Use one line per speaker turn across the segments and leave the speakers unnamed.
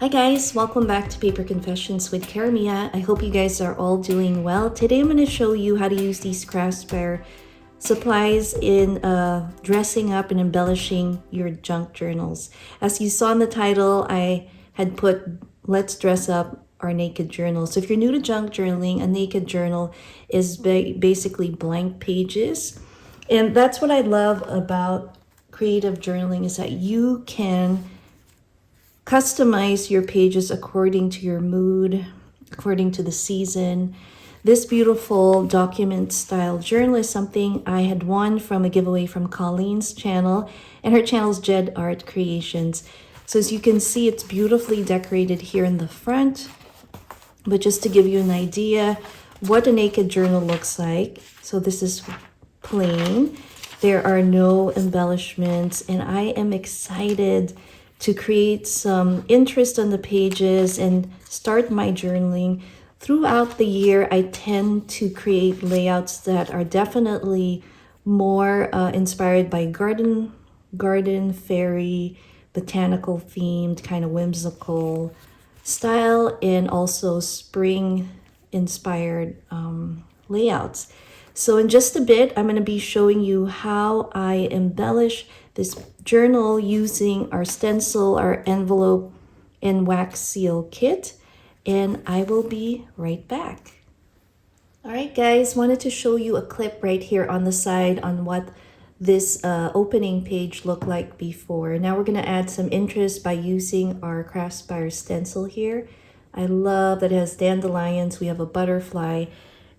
Hi guys, welcome back to Paper Confessions with Karamia. I hope you guys are all doing well. Today I'm going to show you how to use these Craftsware supplies in dressing up and embellishing your junk journals. As you saw in the title, I had put let's dress up our naked journal. So if you're new to junk journaling, a naked journal is basically blank pages. And that's what I love about creative journaling is that you can customize your pages according to your mood, according to the season. This beautiful document style journal is something I had won from a giveaway from Colleen's channel, and her channel is Jed Art Creations. So as you can see, it's beautifully decorated here in the front. But just to give you an idea what a naked journal looks like. So this is plain. There are no embellishments, and I am excited to create some interest on the pages and start my journaling. Throughout the year, I tend to create layouts that are definitely more inspired by garden, fairy, botanical themed, kind of whimsical style, and also spring inspired layouts. So in just a bit, I'm going to be showing you how I embellish this journal using our stencil, our envelope, and wax seal kit. And I will be right back. All right, guys, wanted to show you a clip right here on the side on what this opening page looked like before. Now we're going to add some interest by using our Craftsware stencil here. I love that it has dandelions. We have a butterfly.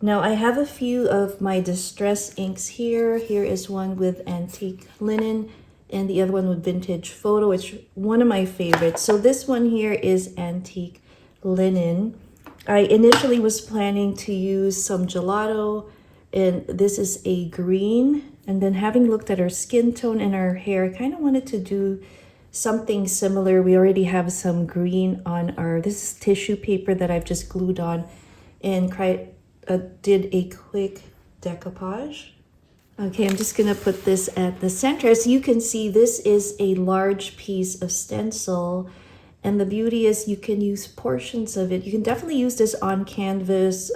Now I have a few of my distress inks here. Here is one with antique linen and the other one with vintage photo. It's one of my favorites. So this one here is antique linen. I initially was planning to use some gelato, and this is a green. And then having looked at her skin tone and her hair, I kind of wanted to do something similar. We already have some green on our, this is tissue paper that I've just glued on and did a quick decoupage. Okay, I'm just gonna put this at the center. As you can see, this is a large piece of stencil, and the beauty is you can use portions of it. You can definitely use this on canvas,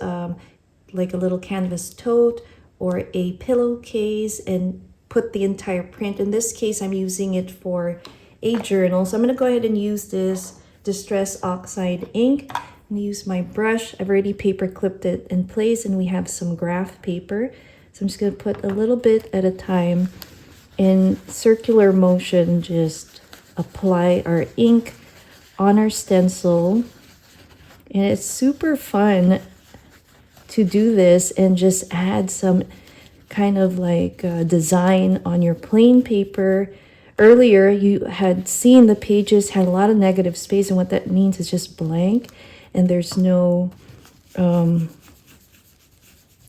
like a little canvas tote or a pillowcase, and put the entire print. In this case, I'm using it for a journal. So I'm gonna go ahead and use this Distress Oxide ink. I'm gonna use my brush. I've already paper clipped it in place, and we have some graph paper. So I'm just gonna put a little bit at a time in circular motion, just apply our ink on our stencil. And it's super fun to do this and just add some kind of like design on your plain paper. Earlier, you had seen the pages had a lot of negative space, and what that means is just blank, and there's no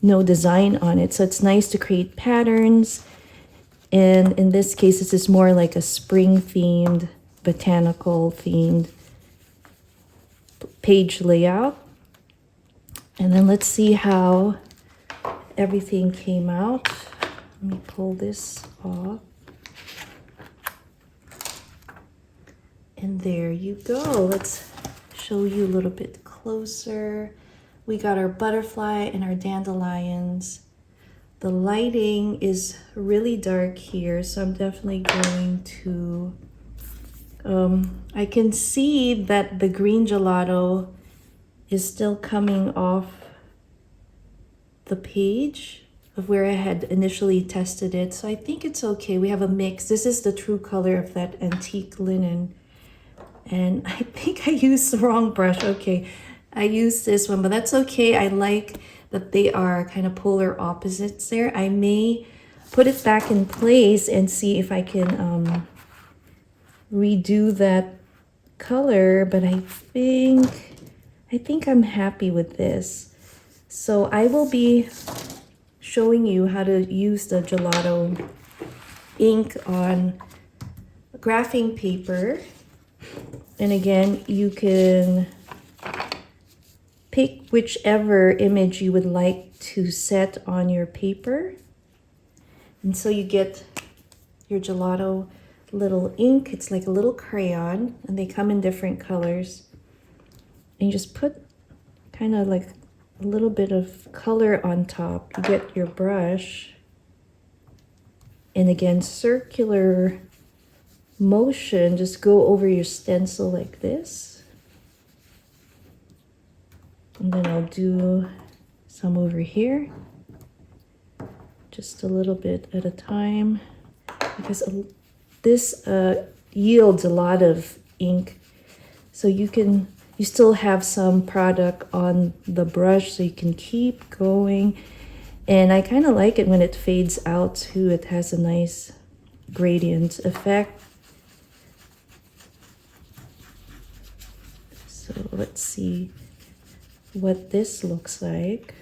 design on it. So it's nice to create patterns. And in this case, this is more like a spring themed, botanical themed page layout. And then let's see how everything came out. Let me pull this off. And there you go. Let's show you a little bit closer. We got our butterfly and our dandelions. The lighting is really dark here, so I'm definitely going to, I can see that the green gelato is still coming off the page of where I had initially tested it. So I think it's okay. We have a mix. This is the true color of that antique linen. And I think I used the wrong brush. Okay, I used this one, but that's okay. I like that they are kind of polar opposites there. I may put it back in place and see if I can redo that color, but I think I'm happy with this. So I will be showing you how to use the gelato ink on graphing paper. And again, you can pick whichever image you would like to set on your paper. And so you get your gelato little ink. It's like a little crayon, and they come in different colors. and you just put kind of like a little bit of color on top. You get your brush, and again, circular motion, just go over your stencil like this. And then I'll do some over here, just a little bit at a time, because this yields a lot of ink. So you still have some product on the brush, so you can keep going. And I kind of like it when it fades out too. It has a nice gradient effect. So let's see what this looks like.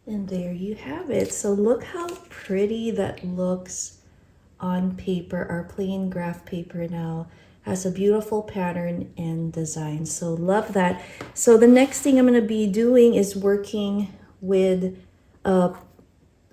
And there you have it. So look how pretty that looks on paper. Our plain graph paper now has a beautiful pattern and design. So love that. So the next thing I'm going to be doing is working with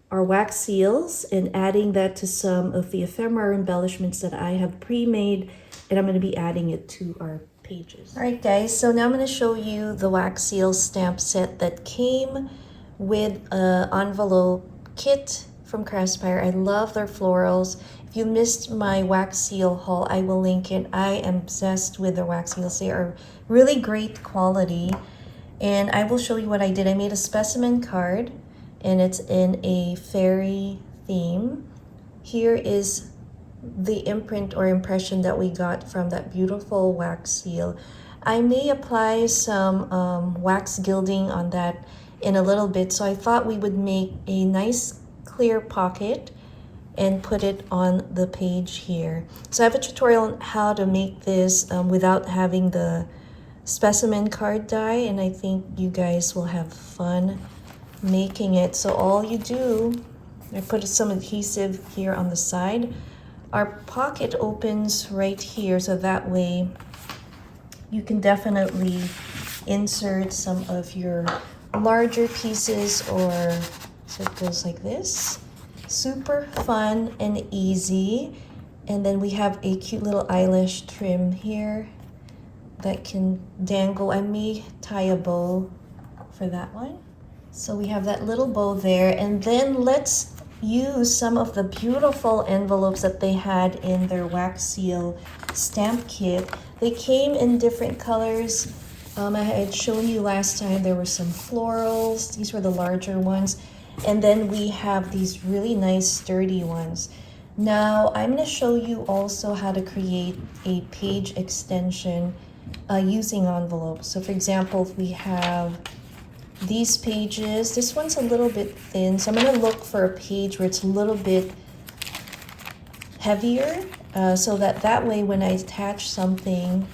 our wax seals and adding that to some of the ephemera embellishments that I have pre-made, and I'm going to be adding it to our pages. All right, guys, so now I'm going to show you the wax seal stamp set that came with an envelope kit from Craftsfire. I love their florals. If you missed my wax seal haul, I will link it. I am obsessed with their wax seals. They are really great quality, and I will show you what I did. I made a specimen card, and it's in a fairy theme. Here is the imprint or impression that we got from that beautiful wax seal. I may apply some wax gilding on that in a little bit, so I thought we would make a nice clear pocket and put it on the page here. So I have a tutorial on how to make this without having the specimen card die, and I think you guys will have fun making it. So all you do, I put some adhesive here on the side. Our pocket opens right here, so that way you can definitely insert some of your larger pieces, or so it goes like this. Super fun and easy. And then we have a cute little eyelash trim here that can dangle. I may tie a bow for that one. So we have that little bow there, and then let's use some of the beautiful envelopes that they had in their wax seal stamp kit. They came in different colors. I had shown you last time there were some florals. These were the larger ones. And then we have these really nice sturdy ones. Now I'm going to show you also how to create a page extension using envelopes. So for example, if we have these pages, this one's a little bit thin, so I'm going to look for a page where it's a little bit heavier, so that way when I attach something,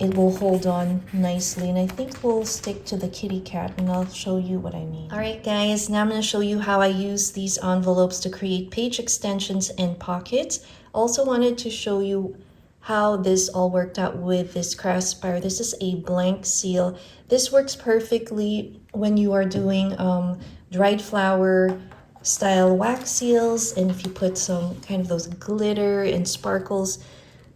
it will hold on nicely. And I think we'll stick to the kitty cat, and I'll show you what I mean. All right, guys, now I'm going to show you how I use these envelopes to create page extensions and pockets. Also wanted to show you how this all worked out with this Craftsfire. This is a blank seal. This works perfectly when you are doing dried flower style wax seals, and if you put some kind of those glitter and sparkles.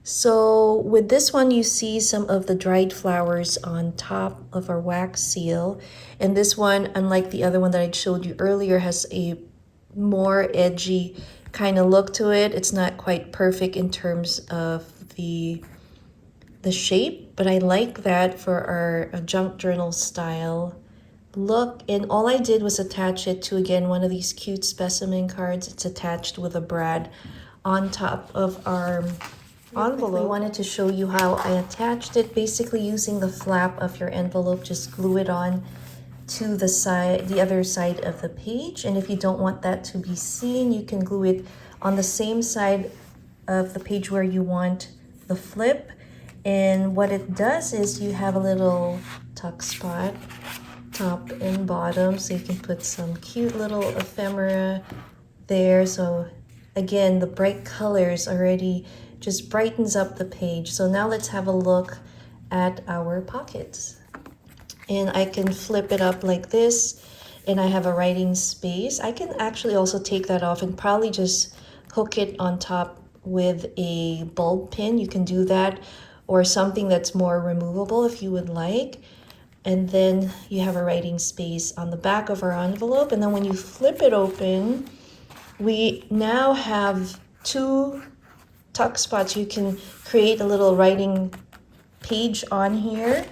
So with this one, you see some of the dried flowers on top of our wax seal. And this one, unlike the other one that I showed you earlier, has a more edgy kind of look to it. It's not quite perfect in terms of the shape, but I like that for our junk journal style look. And all I did was attach it to, again, one of these cute specimen cards. It's attached with a brad on top of our envelope. I wanted to show you how I attached it, basically using the flap of your envelope. Just glue it on to the side, the other side of the page. And if you don't want that to be seen, you can glue it on the same side of the page where you want the flip. And what it does is you have a little tuck spot, top and bottom, so you can put some cute little ephemera there. So again, the bright colors already just brightens up the page. So now let's have a look at our pockets. And I can flip it up like this, and I have a writing space. I can actually also take that off and probably just hook it on top with a bulb pin. You can do that, or something that's more removable if you would like. And then you have a writing space on the back of our envelope. And then when you flip it open, we now have two tuck spots. You can create a little writing page on here,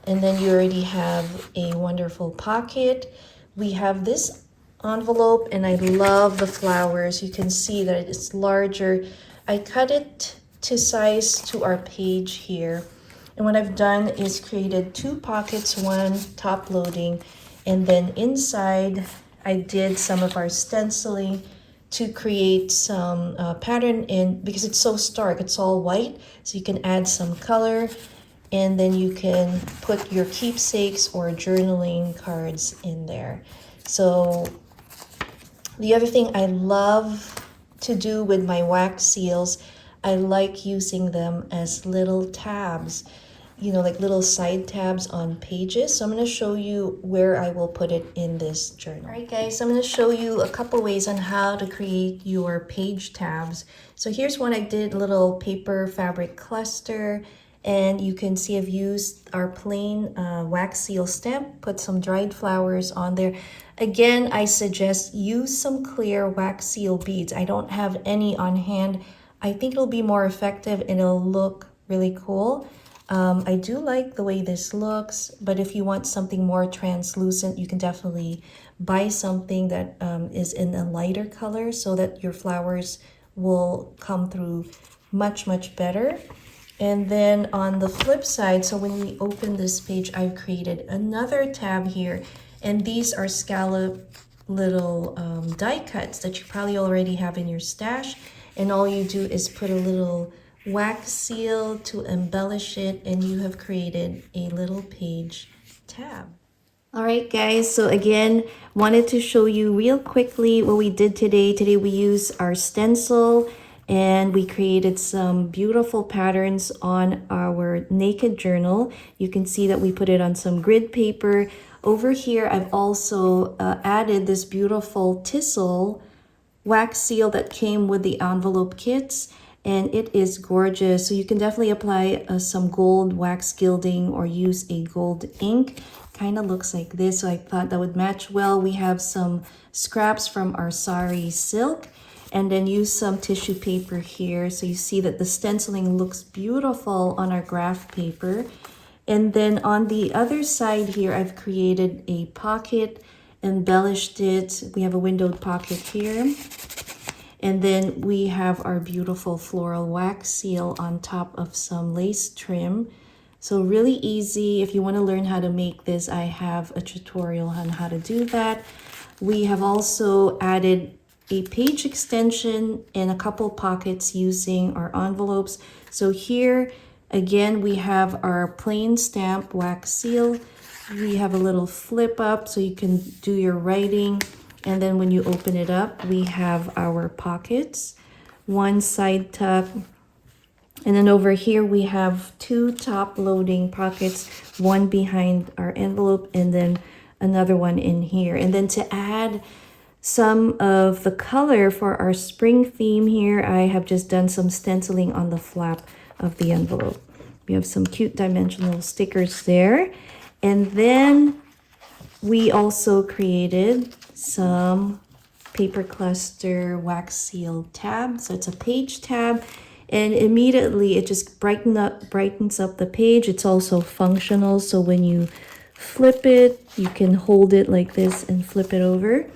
and then you already have a wonderful pocket. We have this envelope, and I love the flowers. You can see that it's larger. I cut it to size to our page here. And what I've done is created two pockets, one top loading, and then inside I did some of our stenciling to create some pattern in, because it's so stark, it's all white, so you can add some color, and then you can put your keepsakes or journaling cards in there. So the other thing I love to do with my wax seals, I like using them as little tabs, you know, like little side tabs on pages. So I'm going to show you where I will put it in this journal. All right, guys, I'm going to show you a couple ways on how to create your page tabs. So here's one I did, little paper fabric cluster. And you can see I've used our plain wax seal stamp, put some dried flowers on there. Again, I suggest use some clear wax seal beads. I don't have any on hand. I think it'll be more effective and it'll look really cool. I do like the way this looks, but if you want something more translucent, you can definitely buy something that is in a lighter color so that your flowers will come through much, much better. And then on the flip side, so when we open this page, I've created another tab here, and these are scallop little die cuts that you probably already have in your stash. And all you do is put a little wax seal to embellish it, and you have created a little page tab. All right, guys, so again, wanted to show you real quickly what we did today. Today we used our stencil, and we created some beautiful patterns on our naked journal. You can see that we put it on some grid paper. Over here, I've also added this beautiful Tissel wax seal that came with the envelope kits, and it is gorgeous. So you can definitely apply some gold wax gilding or use a gold ink. Kind of looks like this, so I thought that would match well. We have some scraps from our sari silk, and then use some tissue paper here. So you see that the stenciling looks beautiful on our graph paper. And then on the other side here, I've created a pocket, embellished it. We have a windowed pocket here. And then we have our beautiful floral wax seal on top of some lace trim. So really easy. If you want to learn how to make this, I have a tutorial on how to do that. We have also added a page extension and a couple pockets using our envelopes. So here, again, we have our plain stamp wax seal. We have a little flip up so you can do your writing. And then when you open it up, we have our pockets, one side tuck. And then over here, we have two top loading pockets, one behind our envelope and then another one in here. And then to add some of the color for our spring theme here, I have just done some stenciling on the flap of the envelope. We have some cute dimensional stickers there. And then we also created some paper cluster wax seal tab. So it's a page tab, and immediately it just brightens up the page. It's also functional, so when you flip it, you can hold it like this and flip it over.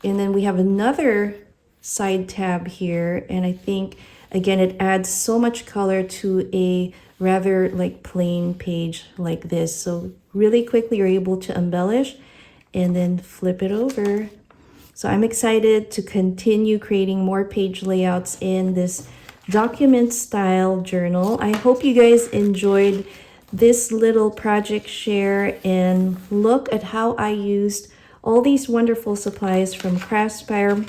And then we have another side tab here, and I think again it adds so much color to a rather like plain page like this. So really quickly you're able to embellish and then flip it over. So I'm excited to continue creating more page layouts in this document style journal. I hope you guys enjoyed this little project share, and look at how I used all these wonderful supplies from Craftspire.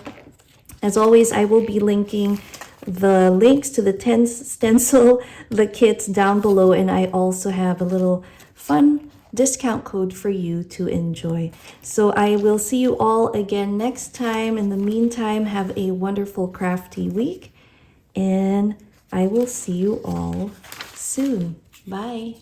As always, I will be linking the links to the 10 stencil, the kits down below, and I also have a little fun discount code for you to enjoy. So I will see you all again next time. In the meantime, have a wonderful crafty week. and I will see you all soon. Bye.